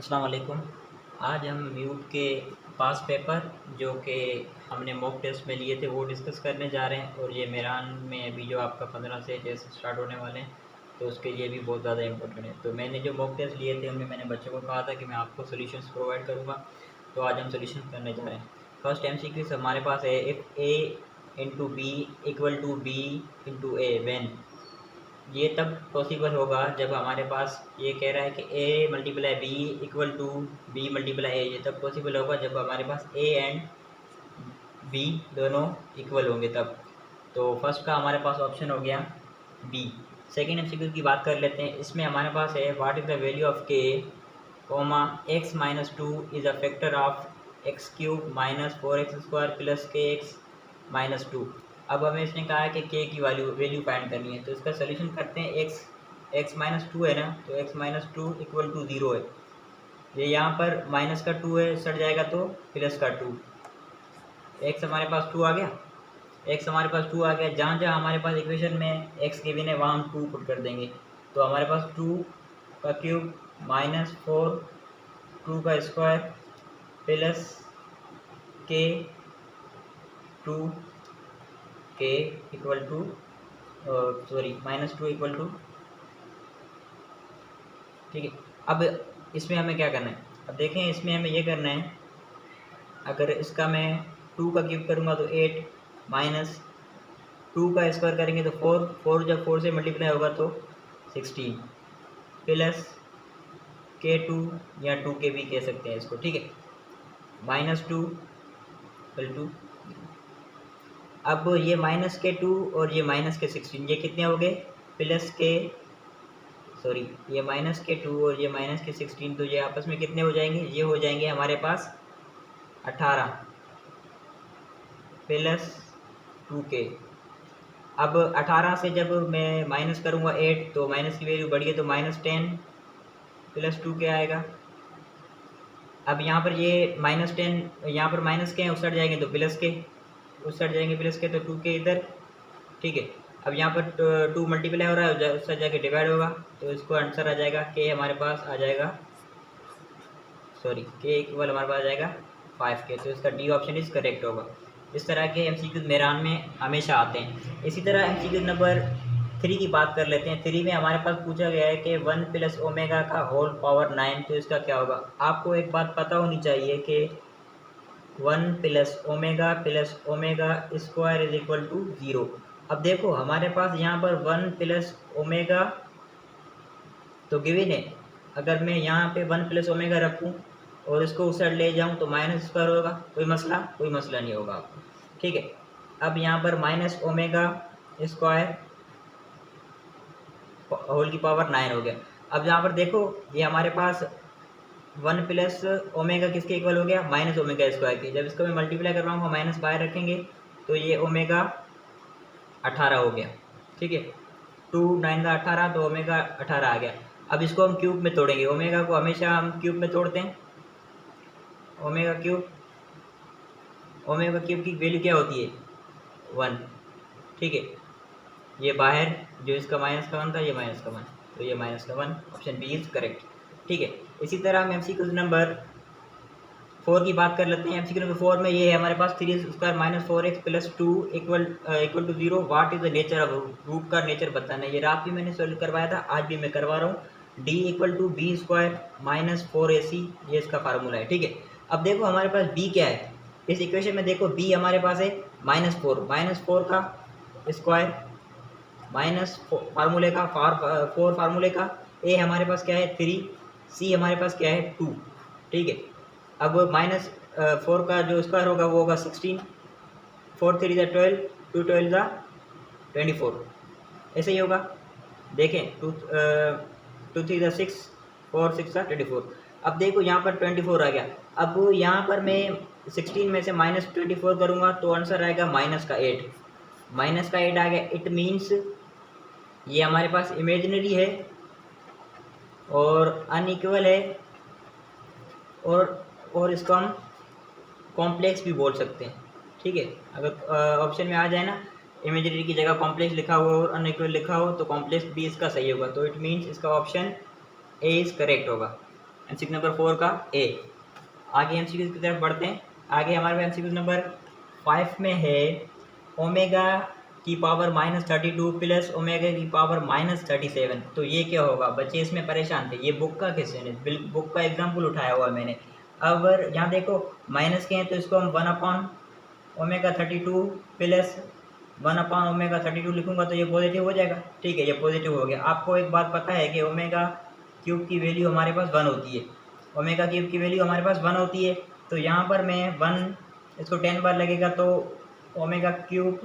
अस्सलाम वालेकुम। आज हम म्यूट के पास पेपर जो कि हमने मॉक टेस्ट में लिए थे वो डिस्कस करने जा रहे हैं। और ये मेरान में अभी जो आपका 15 से टेस्ट स्टार्ट होने वाले हैं तो उसके लिए भी बहुत ज़्यादा इंपॉर्टेंट है। तो मैंने जो मॉक टेस्ट लिए थे उनमें मैंने बच्चों को कहा था कि मैं आपको सॉल्यूशंस प्रोवाइड करूँगा। तो आज हम सॉल्यूशन करने जा रहे हैं। फर्स्ट एमसीक्यू हमारे पास है, if A into B equal to B into A when. ये तब पॉसिबल होगा जब हमारे पास ये कह रहा है कि a multiply b equal to b multiply a. ये तब पॉसिबल होगा जब हमारे पास a एंड b दोनों इक्वल होंगे तब। तो फर्स्ट का हमारे पास ऑप्शन हो गया b। सेकेंड एमसीक्यू की बात कर लेते हैं। इसमें हमारे पास है what is the value of k comma x minus 2 is a factor of x cube minus 4x² plus के एक्स माइनस 2। अब हमें इसने कहा है कि k की वैल्यू फाइंड करनी है। तो इसका सोल्यूशन करते हैं। x माइनस 2 है ना, तो x माइनस 2 इक्वल टू 0 है। ये यहाँ पर माइनस का 2 है, सट जाएगा तो प्लस का 2। x हमारे पास 2 आ गया, x हमारे पास 2 आ गया। जहाँ जहाँ हमारे पास इक्वेशन में x गिवन है वहाँ हम 2 पुट कर देंगे। तो हमारे पास 2 का क्यूब माइनस 4 2 का स्क्वायर प्लस के 2 के equal to minus 2 equal to, ठीक है। अब इसमें हमें क्या करना है, अब देखें इसमें हमें ये करना है। अगर इसका मैं 2 का क्यूब करूँगा तो 8 माइनस 2 का स्क्वायर करेंगे तो 4 जब 4 से मल्टीप्लाई होगा तो 16 प्लस के 2 या 2 के भी कह सकते हैं इसको, ठीक है। माइनस 2 इक्वल टू, अब ये माइनस के 2 और ये माइनस के 16 ये कितने हो गए, प्लस के ये माइनस के 2 और ये माइनस के 16, तो ये आपस में कितने हो जाएंगे, ये हो जाएंगे हमारे पास 18 प्लस 2 के। अब 18 से जब मैं माइनस करूँगा 8 तो माइनस की वैल्यू बढ़ गई तो माइनस 10 प्लस 2 के आएगा। अब यहाँ पर ये माइनस 10, यहाँ पर माइनस के हैं, उस साइड जाएंगे तो प्लस के, उस साइड जाएंगे प्लस के, तो 2 के इधर, ठीक है। अब यहाँ पर 2 मल्टीप्लाई हो रहा है, उस साइड जाके डिवाइड होगा तो इसको आंसर आ जाएगा के हमारे पास आ जाएगा, के इक्वल हमारे पास आ जाएगा 5 के। तो इसका डी ऑप्शन इज करेक्ट होगा। इस तरह के एमसीक्यू मेरान में हमेशा आते हैं। इसी तरह एमसीक्यू नंबर 3 की बात कर लेते हैं। 3 में हमारे पास पूछा गया है कि 1 प्लस ओमेगा का होल पावर 9, तो इसका क्या होगा। आपको एक बात पता होनी चाहिए कि 1 plus omega square is equal to 0। अब देखो हमारे पास यहाँ पर 1 प्लस ओमेगा तो गिवन है। अगर मैं यहाँ पे 1 प्लस ओमेगा रखूँ और इसको उस साइड ले जाऊँ तो माइनस स्क्वायर होगा, कोई मसला नहीं होगा आपको, ठीक है। अब यहाँ पर माइनस ओमेगा स्क्वायर होल की पावर 9 हो गया। अब यहाँ पर देखो ये हमारे पास 1 प्लस ओमेगा किसके इक्वल हो गया, माइनस ओमेगा स्क्वायर के। जब इसको मैं मल्टीप्लाई करवाऊँगा माइनस बाहर रखेंगे तो ये ओमेगा 18 हो गया, ठीक है। 2 9 का 18 तो ओमेगा 18 आ गया। अब इसको हम क्यूब में तोड़ेंगे, ओमेगा को हमेशा हम क्यूब में तोड़ते हैं। ओमेगा क्यूब की वैल्यू क्या होती है, 1, ठीक है। ये बाहर जो इसका माइनस का 1 था ये माइनस का 1, तो ये माइनस का 1, ऑप्शन बी इज करेक्ट, ठीक है। इसी तरह हम एमसीक्यू नंबर 4 की बात कर लेते हैं। एमसीक्यू नंबर 4 में ये है हमारे पास 3 square minus 4x plus 2 equal to 0। What is the nature of root का नेचर बताना है। ये रात भी मैंने सॉल्व करवाया था, आज भी मैं करवा रहा हूँ। d equal to B square minus 4ac, ये इसका फार्मूला है, ठीक है। अब देखो हमारे पास b क्या है इस इक्वेशन में, देखो b हमारे पास है माइनस 4 का स्क्वायर माइनस फार्मूले का 4 फार्मूले का, a हमारे पास क्या है 3, c हमारे पास क्या है 2, ठीक है। अब माइनस 4 का जो स्क्वायर होगा वो होगा 16, 4 3 ज़ा 12, 2 12 ज़ा 24, ऐसे ही होगा। देखें 2 3 ज़ा 6, 4 6 ज़ा 24। अब देखो यहाँ पर 24 आ गया। अब यहाँ पर मैं 16 में से माइनस 24 करूँगा तो आंसर आएगा माइनस का 8 आ गया। इट मीन्स ये हमारे पास इमेजिनरी है और अनइक्वल है, और इसको हम कॉम्प्लेक्स भी बोल सकते हैं, ठीक है। अगर ऑप्शन में आ जाए ना इमेजिनरी की जगह कॉम्प्लेक्स लिखा हुआ और अनइक्वल लिखा हो तो कॉम्प्लेक्स भी इसका सही होगा। तो इट मीन्स इसका ऑप्शन ए इज़ करेक्ट होगा। MCQ नंबर 4 का ए। आगे MCQ की तरफ बढ़ते हैं। आगे हमारे पास MCQ नंबर 5 में है ओमेगा की पावर -32 प्लस ओमेगा की पावर -37। तो ये क्या होगा? बच्चे इसमें परेशान थे, ये बुक का क्वेश्चन है, बुक का एग्जाम्पल उठाया हुआ है मैंने। अब यहाँ देखो माइनस के हैं तो इसको हम 1/ओमेगा 32 प्लस 1/ओमेगा 32 लिखूंगा तो ये पॉजिटिव हो जाएगा। ठीक है, ये पॉजिटिव हो गया। आपको एक बात पता है कि ओमेगा क्यूब की वैल्यू हमारे पास 1 होती है, ओमेगा क्यूब की वैल्यू हमारे पास 1 होती है। तो यहाँ पर मैं 1 इसको 10 बार लगेगा तो omega cube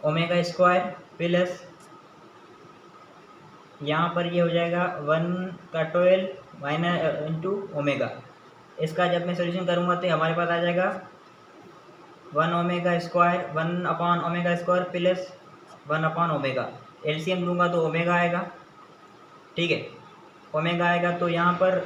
omega square plus यहाँ पर ये हो जाएगा 1/12 माइनस इंटू ओमेगा। इसका जब मैं सोल्यूशन करूँगा तो हमारे पास आ जाएगा 1 ओमेगा स्क्वायर 1/ओमेगा स्क्वायर प्लस 1/ओमेगा। एलसीएम लूँगा तो ओमेगा आएगा। ठीक है, ओमेगा आएगा तो यहाँ पर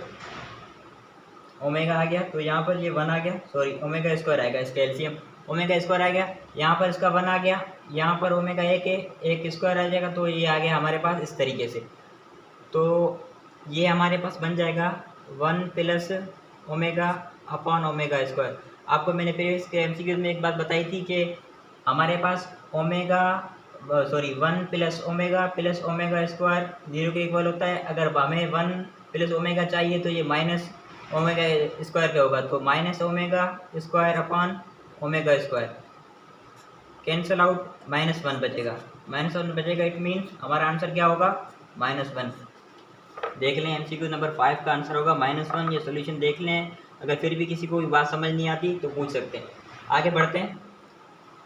ओमेगा आ गया, तो यहाँ पर ये 1 आ गया, सॉरी ओमेगा स्क्वायर आएगा, इसका एलसीएम ओमेगा स्क्वायर आ गया। यहाँ पर इसका 1 आ गया, यहाँ पर ओमेगा 1 है, 1 स्क्वायर आ जाएगा, तो ये आ गया हमारे पास इस तरीके से। तो ये हमारे पास बन जाएगा 1 प्लस ओमेगा/ओमेगा स्क्वायर। आपको मैंने प्रीवियस के MCQ में एक बात बताई थी कि हमारे पास 1 प्लस ओमेगा स्क्वायर 0 के इक्वल होता है। अगर हमें 1 प्लस ओमेगा चाहिए तो ये माइनस ओमेगा स्क्वायर का होगा, तो minus omega square upon omega square cancel out, -1 बचेगा, -1 बचेगा। इट मीन्स हमारा आंसर क्या होगा? -1। देख लें MCQ नंबर 5 का आंसर होगा -1। ये सोल्यूशन देख लें, अगर फिर भी किसी को भी बात समझ नहीं आती तो पूछ सकते हैं। आगे बढ़ते हैं।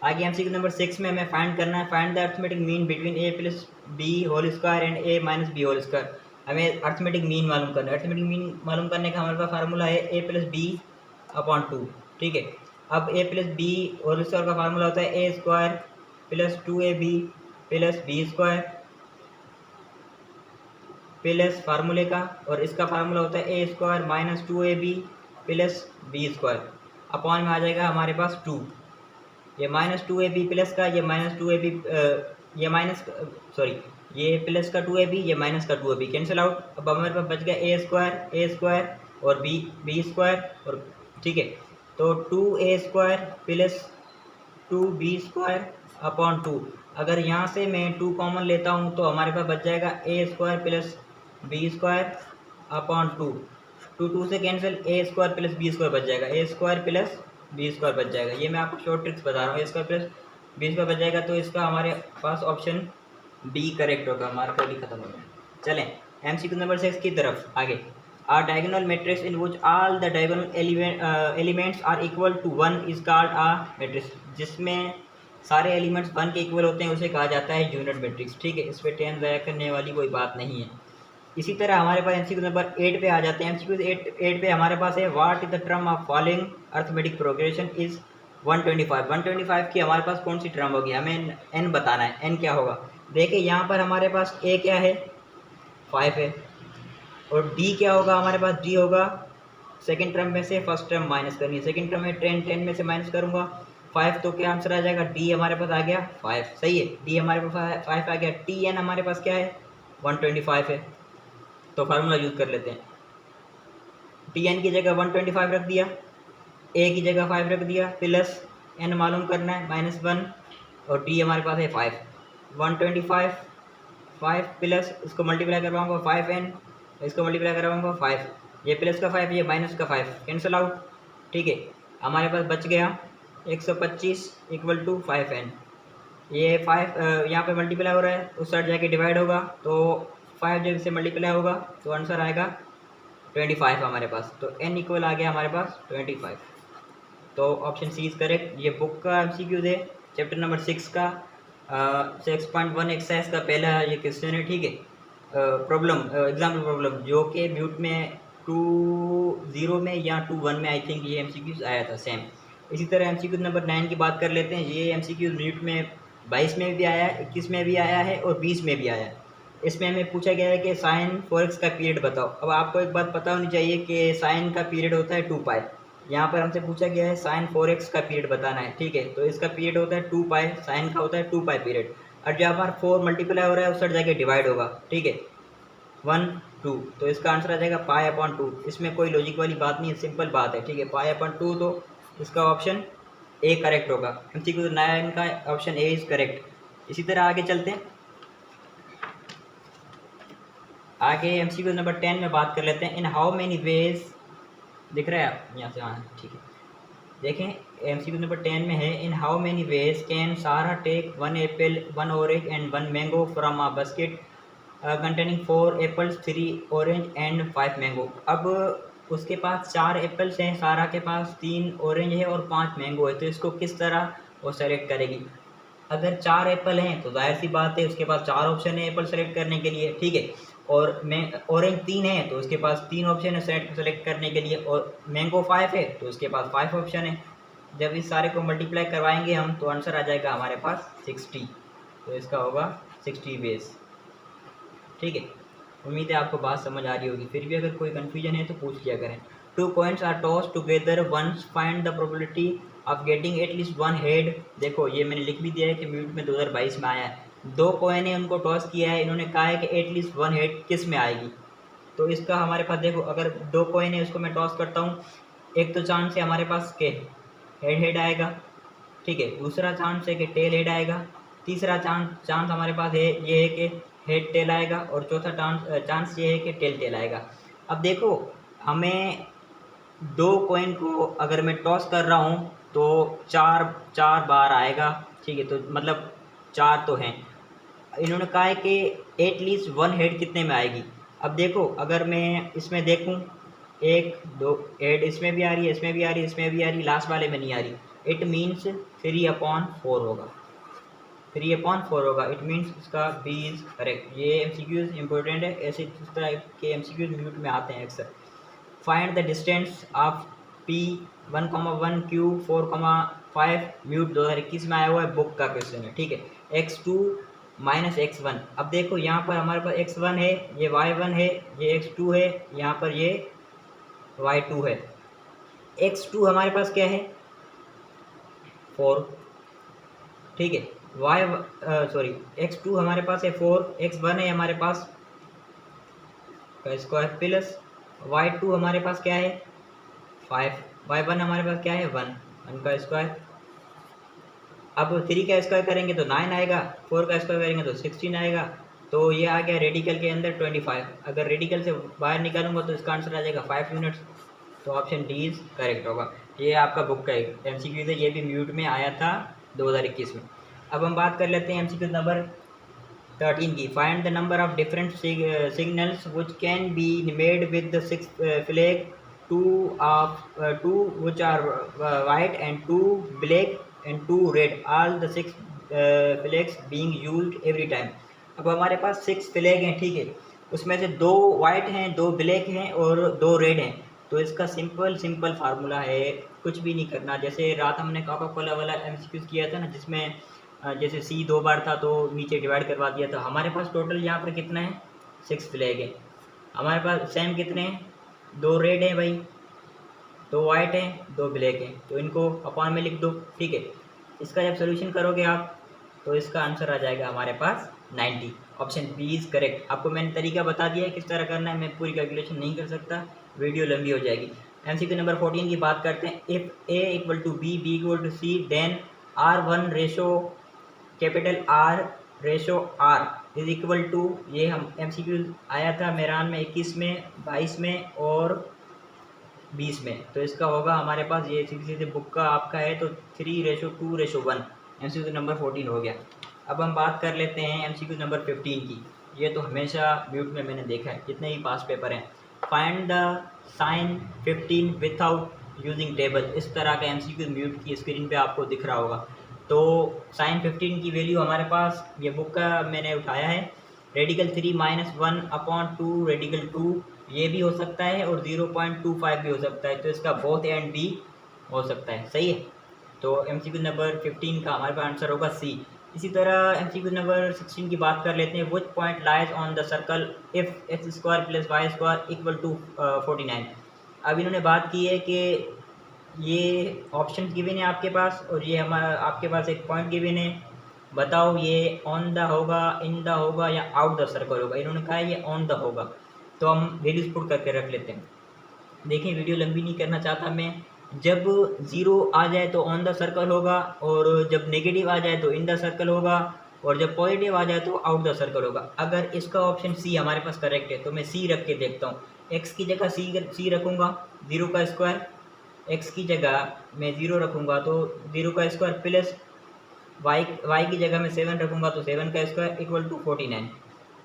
आगे MCQ नंबर 6 में हमें फाइंड करना है, find the arithmetic mean between a plus B whole square and a minus B whole square. हमें अर्थमेटिक मीन मालूम करना है। अर्थमेटिक मीन मालूम करने का हमारे पास फार्मूला है a प्लस बी अपॉन 2। ठीक है, अब a plus B whole square का फार्मूला होता है a square plus 2ab plus B square plus फार्मूले का, और इसका फार्मूला होता है a square minus 2ab plus B square upon में आ जाएगा हमारे पास 2। ये -2ab प्लस का, ये -2ab ये प्लस का 2ab, ये माइनस का 2ab कैंसिल आउट। अब हमारे पास बच गया a स्क्वायर और बी स्क्वायर, और ठीक है, तो 2a square plus 2b square upon 2। अगर यहाँ से मैं 2 कॉमन लेता हूँ तो हमारे पास बच जाएगा a square plus B square upon 2। 2 से cancel, a square plus B square बच जाएगा, a square plus B square बच जाएगा। ये मैं आपको शॉर्ट ट्रिक्स बता रहा हूँ, a square plus B square बच जाएगा, तो इसका हमारे पास ऑप्शन बी करेक्ट होगा। मार्कर भी खत्म हो गया। चलें MCQ नंबर 6 की तरफ आगे। A diagonal matrix in which all the diagonal elements are equal to 1 is called a matrix। जिसमें सारे एलिमेंट्स 1 के इक्वल होते हैं उसे कहा जाता है यूनिट मैट्रिक्स। ठीक है, इस पर टेंशन ज़ाया करने वाली कोई बात नहीं है। इसी तरह हमारे पास MCQ नंबर 8 पे आ जाते हैं। MCQ 8 पे हमारे पास है what is the term of following arithmetic progression is 125। 125 की हमारे पास कौन सी टर्म होगी? हमें n बताना है। n क्या होगा? देखिए यहाँ पर हमारे पास a क्या है? 5 है, और d क्या होगा? हमारे पास d होगा सेकेंड टर्म में से फर्स्ट टर्म माइनस करनी है। सेकेंड टर्म में 10 में से माइनस करूँगा 5, तो क्या आंसर आ जाएगा? d हमारे पास आ गया 5। सही है, d हमारे पास 5 आ गया। tn हमारे पास क्या है? 125 है। तो फार्मूला यूज़ कर लेते हैं। tn की जगह 125 रख दिया, a की जगह 5 रख दिया, प्लस n मालूम करना है -1, और d हमारे पास है 5। 125 5 प्लस इसको मल्टीप्लाई करवाऊँगा 5n, इसको मल्टीप्लाई करवाऊँगा 5, ये प्लस का 5 ये माइनस का 5 कैंसिल आउट। ठीक है, हमारे पास बच गया 125 इक्वल टू 5n। ये 5 यहाँ पे मल्टीप्लाई हो रहा है, उस साइड जाके डिवाइड होगा, तो 5 जब से मल्टीप्लाई होगा तो आंसर आएगा 25 हमारे पास। तो n इक्वल आ गया हमारे पास 25। तो ऑप्शन सी इज करेक्ट। ये बुक का MCQ है, चैप्टर नंबर 6 का 6.1 एक्सरसाइज का पहला ये क्वेश्चन है। ठीक है, प्रॉब्लम एग्जाम्पल प्रॉब्लम जो कि म्यूट में 2.0 में या 2.1 में आई थिंक ये MCQ आया था सेम। इसी तरह MCQ नंबर 9 की बात कर लेते हैं। ये MCQ म्यूट में 22 में भी आया है, 21 में भी आया है और 20 में भी आया है। इसमें हमें पूछा गया है कि साइन 4x का पीरियड बताओ। अब आपको एक बात पता होनी चाहिए कि साइन का पीरियड होता है 2π। यहाँ पर हमसे पूछा गया है साइन 4x का पीरियड बताना है। ठीक है, तो इसका पीरियड होता है 2π, साइन का होता है 2π पीरियड, और जहाँ पर 4 मल्टीप्लाई हो रहा है उस साइड जाके डिवाइड होगा। ठीक है, 1 2, तो इसका आंसर आ जाएगा π/2। इसमें कोई लॉजिक वाली बात नहीं है, सिंपल बात है, ठीक है। π/2, तो इसका ऑप्शन ए करेक्ट होगा। MCQ 9 का ऑप्शन ए इज़ करेक्ट। इसी तरह आगे चलते हैं। आगे MCQ नंबर 10 में बात कर लेते हैं। इन हाउ मेनी वेज, दिख रहा है आप यहाँ से? हाँ ठीक है। देखें MCQ नंबर 10 में है, in how many ways can Sara take 1 apple 1 orange and 1 mango from a basket containing 4 apples 3 orange and 5 mango. अब उसके पास 4 एप्पल्स हैं, सारा के पास 3 ऑरेंज है और 5 मैंगो है, तो इसको किस तरह वो सेलेक्ट करेगी? अगर 4 एप्पल हैं तो जाहिर सी बात है उसके पास 4 ऑप्शन है एप्पल सेलेक्ट करने के लिए, ठीक है। और मैं ऑरेंज 3 है तो उसके पास 3 ऑप्शन है सेलेक्ट करने के लिए, और मैंगो 5 है तो उसके पास 5 ऑप्शन है। जब इस सारे को मल्टीप्लाई करवाएंगे हम तो आंसर आ जाएगा हमारे पास 60, तो इसका होगा 60 वेज, ठीक है। उम्मीद है आपको बात समझ आ रही होगी। फिर भी अगर कोई कन्फ्यूजन है तो पूछ लिया करें। 2 coins are toss together once, find the probability of getting at least 1 head. देखो ये मैंने लिख भी दिया है कि म्यूट में 2022 में आया है। 2 कॉइन है, उनको टॉस किया है, इन्होंने कहा है कि एटलीस्ट 1 हेड किस में आएगी। तो इसका हमारे पास देखो, अगर 2 कॉइन है उसको मैं टॉस करता हूँ, एक तो चांस है हमारे पास के हेड आएगा, ठीक है। दूसरा चांस है कि टेल हेड आएगा। तीसरा चांस हमारे पास है ये है कि हेड टेल आएगा, और चौथा चांस ये है कि टेल टेल आएगा। अब देखो हमें 2 कॉइन को अगर मैं टॉस कर रहा हूँ तो 4 बार आएगा, ठीक है। तो मतलब 4 तो हैं। इन्होंने कहा है कि एटलीस्ट 1 हेड कितने में आएगी। अब देखो अगर मैं इसमें देखूँ, 1 2 हेड इसमें भी आ रही है, इसमें भी आ रही है, इसमें भी आ रही है, लास्ट वाले में नहीं आ रही। इट मीन्स 3/4 होगा, 3/4 होगा। इट मीन्स इसका बी इज़ करेक्ट। ये MCQs इंपॉर्टेंट है, ऐसे इस तरह के MCQs म्यूट में आते हैं अक्सर। Find the distance of P 1,1 Q 4,5 mute 2021 में आया हुआ है, बुक का क्वेश्चन है, ठीक है। x2 minus x1। अब देखो यहाँ पर हमारे पास x1 है, ये y1 है, ये x2 है, यहाँ पर ये y2 है। x2 हमारे पास क्या है? 4, ठीक है। x2 हमारे पास है 4, x1 है हमारे पास का स्क्वायर प्लस y2 हमारे पास क्या है 5, y1 हमारे पास क्या है 1 का स्क्वायर। अब 3 का स्क्वायर करेंगे तो 9 आएगा, 4 का स्क्वायर करेंगे तो 16 आएगा। तो ये आ गया रेडिकल के अंदर 25। अगर रेडिकल से बाहर निकालूंगा तो इसका आंसर आ जाएगा 5 यूनिट्स। तो ऑप्शन डी इज करेक्ट होगा। ये आपका बुक का MCQ है, ये भी म्यूट में आया था 2021 में। अब हम बात कर लेते हैं MCQ नंबर 13 की। Find the number of different signals which can be made with the 6 flag, 2 which are white and 2 black and 2 red, all the 6 flags being used every time। अब हमारे पास 6 फ्लैग हैं, ठीक है। उसमें से 2 वाइट हैं, 2 black हैं और 2 रेड हैं। तो इसका सिंपल फार्मूला है, कुछ भी नहीं करना। जैसे रात हमने कोका कोला वाला MCQ किया था ना, जिसमें जैसे C 2 बार था तो नीचे डिवाइड करवा दिया था। हमारे पास टोटल यहाँ पर कितना है 6 फ्लैग है। हमारे पास सेम कितने हैं 2 रेड हैं भाई, 2 वाइट हैं, 2 ब्लैक हैं, तो इनको अपॉन में लिख दो, ठीक है। इसका जब सोल्यूशन करोगे आप तो इसका आंसर आ जाएगा हमारे पास 90। Option B is correct. आपको मैंने तरीका बता दिया है किस तरह करना है, मैं पूरी कैलकुलेशन नहीं कर सकता, वीडियो लंबी हो जाएगी। MCQ नंबर 14 की बात करते हैं। If A = B, B = C, then R1 ratio capital R ratio R is equal to, ये हम MCQ आया था मेरान में 21 में, 22 में और 20 में। तो इसका होगा हमारे पास, ये सीधे बुक का आपका है तो 3:2:1 MCQ नंबर 14 हो गया। अब हम बात कर लेते हैं MCQ नंबर 15 की। ये तो हमेशा म्यूट में मैंने देखा है जितने भी पास पेपर हैं। Find the sine 15 without using table. इस तरह का MCQ म्यूट की स्क्रीन पे आपको दिख रहा होगा। तो साइन 15 की वैल्यू हमारे पास, ये बुक का मैंने उठाया है, रेडिकल 3 - 1/2 रेडिकल 2, ये भी हो सकता है और 0.25 भी हो सकता है। तो इसका बोथ एंड बी हो सकता है, सही है। तो MCQ नंबर 15 का हमारे पास आंसर होगा सी। इसी तरह MCQ नंबर 16 की बात कर लेते हैं। Which point lies on the circle if x² + y² = 49। अब इन्होंने बात की है कि ये ऑप्शन गिवन है आपके पास और ये हमारा आपके पास एक पॉइंट गिवन है बताओ ये ऑन द होगा, इन द होगा या आउट द सर्कल होगा। इन्होंने कहा है ये ऑन द होगा, तो हम वैल्यूज पुट करके रख लेते हैं। देखिए वीडियो लंबी नहीं करना चाहता मैं। जब 0 आ जाए तो ऑन द सर्कल होगा, और जब नेगेटिव आ जाए तो इन द सर्कल होगा, और जब पॉजिटिव आ जाए तो आउट द सर्कल होगा। अगर इसका ऑप्शन सी हमारे पास करेक्ट है तो मैं सी रख के देखता हूँ। एक्स की जगह सी रखूँगा, 0 का स्क्वायर। एक्स की जगह मैं 0 रखूँगा तो 0 का स्क्वायर प्लस वाई की जगह मैं 7 रखूँगा तो 7 का स्क्वायर इक्वल टू 49।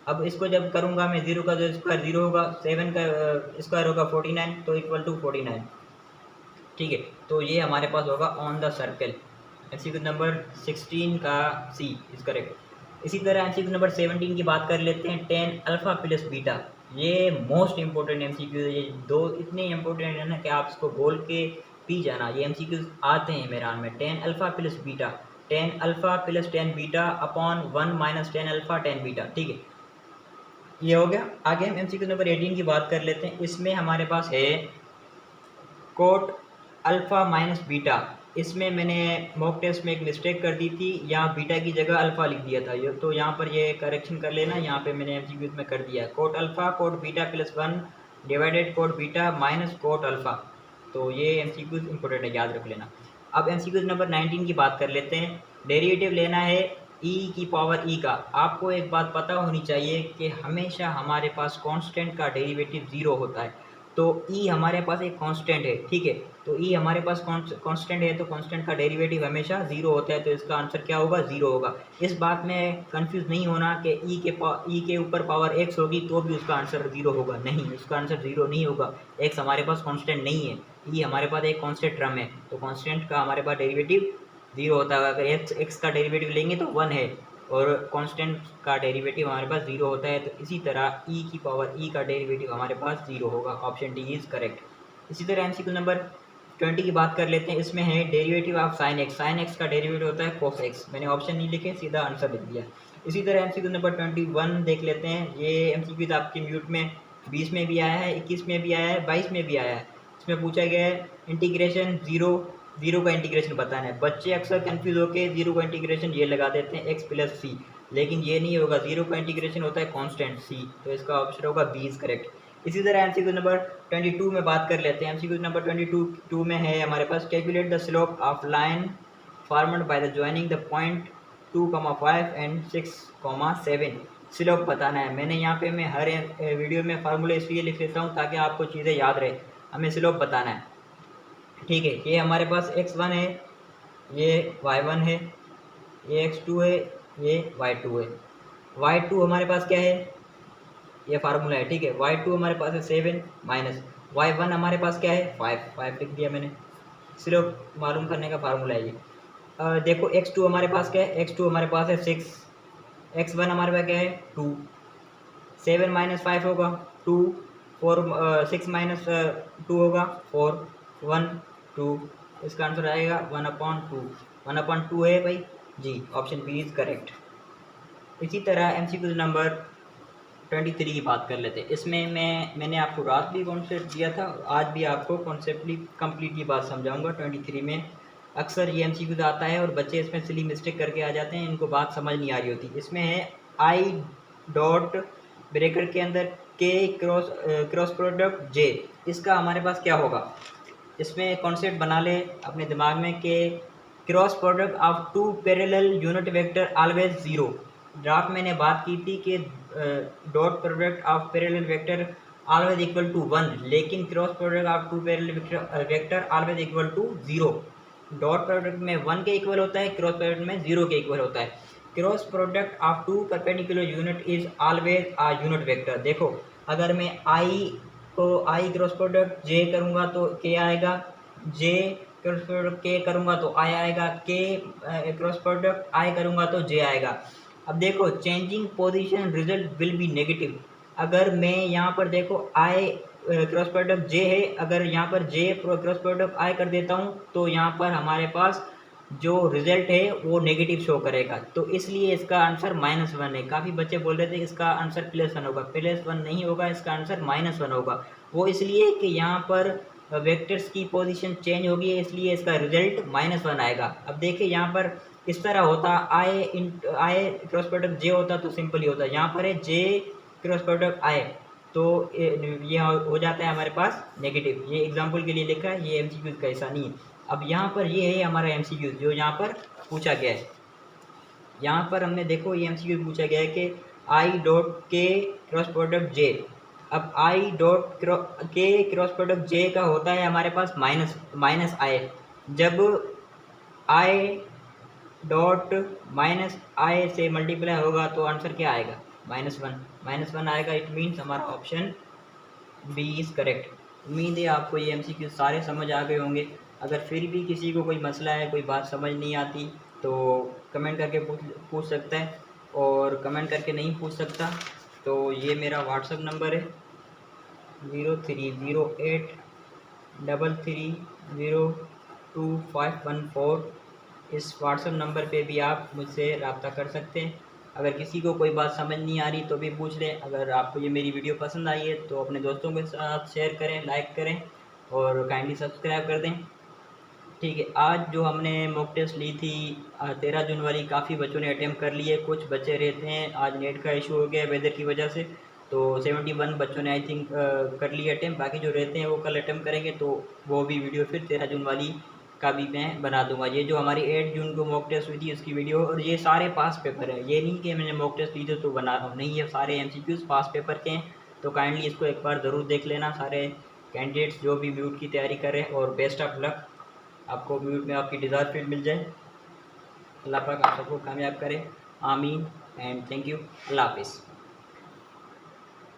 अब इसको जब करूँगा मैं, 0 का जो स्क्वायर 0 होगा, 7 का स्क्वायर होगा 49 तो इक्वल टू 49। ठीक है, तो ये हमारे पास होगा on the circle. MCQ number 16 का सी इज करेक्ट। इसी तरह एमसीक्यू नंबर 17 की बात कर लेते हैं। tan अल्फ़ा प्लस बीटा, ये मोस्ट इंपॉर्टेंट एमसीक्यू है। ये दो इतने इंपॉर्टेंट है ना कि आप इसको बोल के पी जाना। ये एमसीक्यूज आते हैं मेरान में। tan alpha plus beta, tan alpha plus tan beta upon 1 minus tan alpha tan beta. ठीक है, ये हो गया। आगे हम एमसीक्यू नंबर 18 की बात कर लेते हैं। इसमें हमारे पास है कोट अल्फ़ा माइनस बीटा। इसमें मैंने मॉक टेस्ट में एक मिस्टेक कर दी थी, यहाँ बीटा की जगह अल्फ़ा लिख दिया था। ये तो यहाँ पर ये करेक्शन कर लेना। यहाँ पे मैंने एमसीक्यू में कर दिया है cot alpha cot beta plus 1 divided cot beta minus cot alpha. तो ये एमसीक्यू इंपॉर्टेंट है, याद रख लेना। अब एमसीक्यू नंबर 19 की बात कर लेते हैं। डेरिवेटिव लेना है e की पावर e का। आपको एक बात पता होनी चाहिए कि हमेशा हमारे पास कांस्टेंट का डेरिवेटिव 0 होता है। तो e हमारे पास एक कांस्टेंट है, ठीक है। तो e हमारे पास कांस्टेंट है तो कांस्टेंट का डेरिवेटिव हमेशा 0 होता है। तो इसका आंसर क्या होगा? 0 होगा। इस बात में कंफ्यूज नहीं होना कि e के ऊपर पावर x होगी तो भी उसका आंसर 0 होगा। नहीं, उसका आंसर 0 नहीं होगा। x हमारे पास कांस्टेंट नहीं है, e हमारे पास एक कांस्टेंट टर्म है। तो कांस्टेंट का हमारे पास डेरिवेटिव 0 होता है। अगर x का डेरिवेटिव लेंगे तो 1 है, और कांस्टेंट का डेरिवेटिव हमारे पास 0 होता है। तो इसी तरह e की पावर e का डेरिवेटिव हमारे पास 0 होगा। Option D is correct. इसी तरह एमसीक्यू नंबर 20 की बात कर लेते हैं। इसमें है derivative of sine x. Sine x का डेरिवेटिव होता है कोस एक्स। मैंने ऑप्शन नहीं लिखे, सीधा आंसर लिख दिया। इसी तरह एमसीक्यू नंबर 21 देख लेते हैं। ये एमसीक्यू आपके म्यूट में 20 में भी आया है, 21 में भी आया है, 22 में भी आया है। इसमें पूछा गया है इंटीग्रेशन जीरो का इंटीग्रेशन बताना है। बच्चे अक्सर कंफ्यूज होकर जीरो का इंटीग्रेशन ये लगा देते हैं एक्स प्लस सी, लेकिन ये नहीं होगा। जीरो का इंटीग्रेशन होता है कांस्टेंट सी। तो इसका ऑप्शन होगा बी इज करेक्ट। इसी तरह एमसीक्यू नंबर 22 में बात कर लेते हैं। एमसीक्यू नंबर 22 में है हमारे पास calculate the slope of line formed by the joining the point 2,5 and 6,7। Slope बताना है। मैंने यहाँ पे मैं हर वीडियो में फार्मूला इसलिए लिख लेता हूँ ताकि आपको चीज़ें याद रहे। हमें स्लोप बताना है, ठीक है। ये हमारे पास x1 है, ये y1 है, ये x2 है, ये y2 है। y2 हमारे पास क्या है? ये फार्मूला है, ठीक है। y2 हमारे पास है 7 माइनस y1 हमारे पास क्या है? 5 लिख दिया मैंने। स्लोप मालूम करने का फार्मूला है ये। देखो x2 हमारे पास क्या है? x2 हमारे पास है 6, x1 हमारे पास क्या है? 2। 7 माइनस 5 होगा 2, 4 6 माइनस 2 होगा 4, 1 2। इसका आंसर आएगा 1/2। 1/2 है भाई जी, ऑप्शन बी इज करेक्ट। इसी तरह एमसीक्यू नंबर 23 की बात कर लेते हैं। इसमें मैंने आपको रात भी कॉन्सेप्ट दिया था, आज भी आपको कॉन्सेप्टली कम्प्लीटली बात समझाऊंगा। 23 में अक्सर ये एमसीक्यू आता है और बच्चे इसमें सिली मिस्टेक करके आ जाते हैं, इनको बात समझ नहीं आ रही होती। इसमें है आई डॉट ब्रेकर के अंदर के क्रॉस प्रोडक्ट जे। इसका हमारे पास क्या होगा? इसमें कॉन्सेप्ट बना ले अपने दिमाग में कि cross product of two parallel unit vector always 0। ड्राफ्ट मैंने बात की थी कि dot product of parallel vector always equal to 1, लेकिन cross product of two parallel vector always equal to 0। Dot product में 1 के इक्वल होता है, क्रॉस प्रोडक्ट में 0 के इक्वल होता है। Cross product of two perpendicular unit is always a unit vector. देखो अगर मैं आई को आई क्रॉस प्रोडक्ट जे करूँगा तो के आएगा, जे क्रॉस प्रोडक्ट के करूँगा तो आई आएगा, के क्रॉस प्रोडक्ट आई करूँगा तो जे आएगा। अब देखो changing position result will be negative. अगर मैं यहाँ पर देखो आई क्रॉस प्रोडक्ट जे है, अगर यहाँ पर जे क्रॉस प्रोडक्ट आई कर देता हूँ तो यहाँ पर हमारे पास जो रिजल्ट है वो नेगेटिव शो करेगा। तो इसलिए इसका आंसर -1 है। काफ़ी बच्चे बोल रहे थे इसका आंसर +1 होगा। +1 नहीं होगा, इसका आंसर -1 होगा। वो इसलिए कि यहाँ पर वेक्टर्स की पोजीशन चेंज होगी, इसलिए इसका रिजल्ट -1 आएगा। अब देखिए यहाँ पर इस तरह होता आई क्रॉस प्रोडक्ट जे होता तो सिंपल ही होता, यहाँ पर है जे क्रॉस प्रोडक्ट आई, तो ये हो जाता है हमारे पास नेगेटिव। ये एग्जाम्पल के लिए लिखा है, ये एमसीक्यू का ऐसा नहीं है। अब यहाँ पर ये है हमारा एमसीक्यू जो यहाँ पर पूछा गया है। यहाँ पर हमने देखो ये एमसीक्यू पूछा गया है कि आई डॉट के क्रॉस प्रोडक्ट जे। अब आई डॉट के क्रॉस प्रोडक्ट जे का होता है हमारे पास माइनस आई। जब आई डॉट माइनस आई से मल्टीप्लाई होगा तो आंसर क्या आएगा? -1 आएगा। इट मीन्स हमारा ऑप्शन बी इज़ करेक्ट। उम्मीद है आपको ये एमसीक्यू सारे समझ आ गए होंगे। अगर फिर भी किसी को कोई मसला है, कोई बात समझ नहीं आती तो कमेंट करके पूछ सकता है, और कमेंट करके नहीं पूछ सकता तो ये मेरा व्हाट्सअप नंबर है 030833025514। इस व्हाट्सअप नंबर पे भी आप मुझसे रब्ता कर सकते हैं। अगर किसी को कोई बात समझ नहीं आ रही तो भी पूछ लें। अगर आपको ये मेरी वीडियो पसंद आई है तो अपने दोस्तों के साथ शेयर करें, लाइक करें और काइंडली सब्सक्राइब कर दें। ठीक है, आज जो हमने मॉक टेस्ट ली थी 13 जून वाली, काफ़ी बच्चों ने अटैम्प्ट कर लिए। कुछ बच्चे रहते हैं, आज नेट का इशू हो गया वेदर की वजह से, तो 71 बच्चों ने आई थिंक कर लिए अटैम्प्ट। बाकी जो रहते हैं वो कल अटैम्प्ट करेंगे, तो वो भी वीडियो फिर 13 जून वाली का भी मैं बना दूंगा। ये जो हमारी 8 जून को मॉक टेस्ट हुई थी उसकी वीडियो, और ये सारे पास पेपर है। ये नहीं कि मैंने मॉक टेस्ट ली थी तो बना रहा हूँ, नहीं, ये सारे एमसीक्यूज़ पास पेपर के हैं। तो काइंडली इसको एक बार ज़रूर देख लेना सारे कैंडिडेट्स जो भी म्यूट की तैयारी कर रहे हैं, और बेस्ट ऑफ लक, आपको म्यूट में आपकी डिज़ायर फील्ड मिल जाए। अल्लाह पाक आप सबको कामयाब करे, आमीन एंड थैंक यू। अल्लाह हाफिज़।